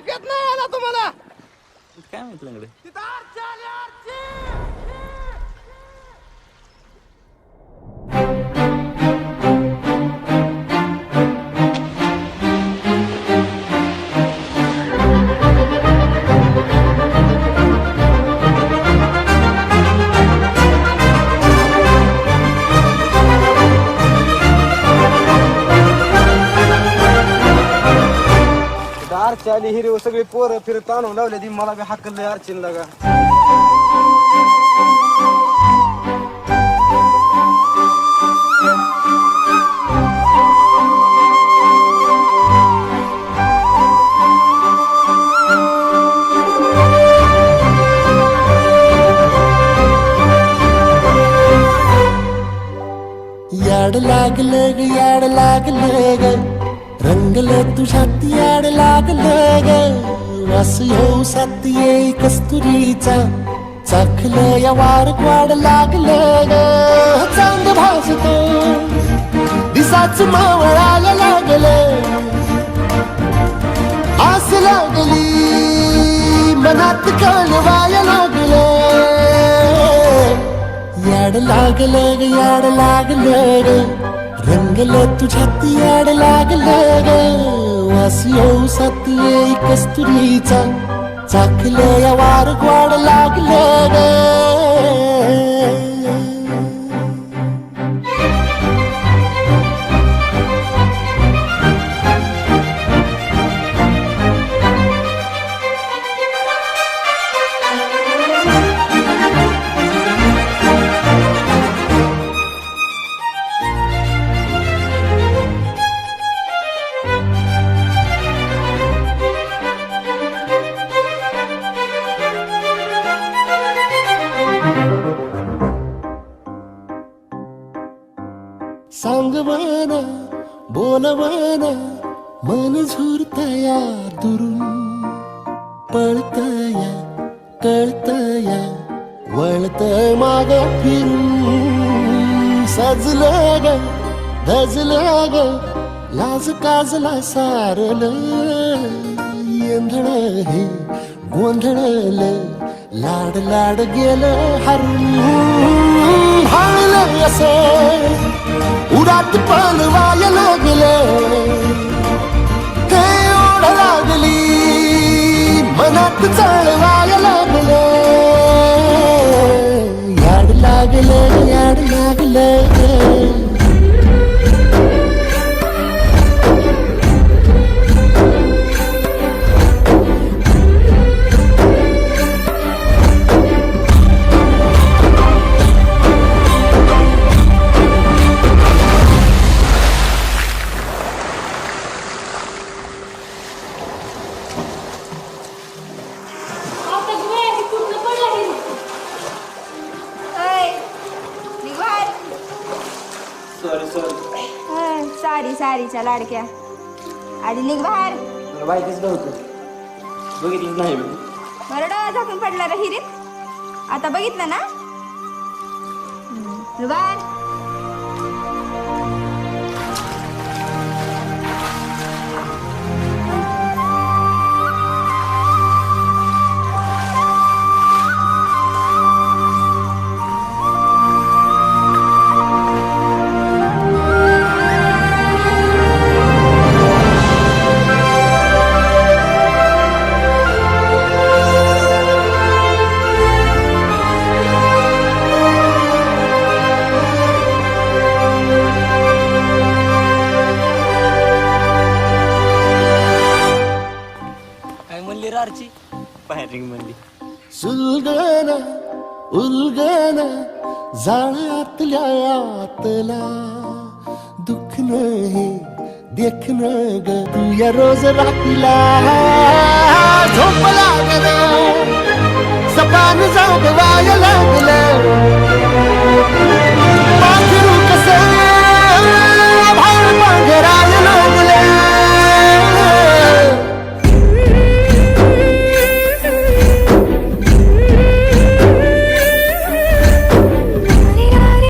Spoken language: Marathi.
ऐकत नाही आला तुम्हाला? काय माहित लंगडे. आरची हिरव सगळी पोरं फिरत आणून लावले ती मला बी हाकललंय अर्चीन लागा. याड लागलं ग याड लागलं ग रंगलं तुझ्यात याड लागलं ग वास येऊ सात येई कस्तुरीचा चाखलं या वार वाड लागलं ग चांद भासतो दिसाच मावळाला लागलं आस लागली मनात कळवाया लागलं याड लागलं ग याड लागलं ग रंगलं तुझ्यात याड लागलं ग वास येऊ सात येई कस्तुरीचा चाखलं या वार वाड लागलं ग. सांगवाना बोलवाना मन झुरतया दुरून पळतया कळतया वळतय माग फिरून सजलं ग धजलं ग लाज काजला सारलं येंधळ हे गोंधळलं लाड लाड गेलं हरून भाळलं असं उरात पळवाया लागलं ते ओढ लागली मनात चळवाया लागलं याड लागलं याड लागलं. सारी सारीच्या लाडक्या आधी निघ बाहेर. मला माहितीच नव्हतं, बघितलंच नाही मी. बरं डोळा झाकून पडला रे हिरीत. आता बघितलं ना बाहेर. फायरिंग म्हणली. सुलगना उलगना जाळ्यातल्या आतला दुःख नाही देखन ग तू या रोज रात्रीला झोप लागलं सपान जाऊ वाया लागलं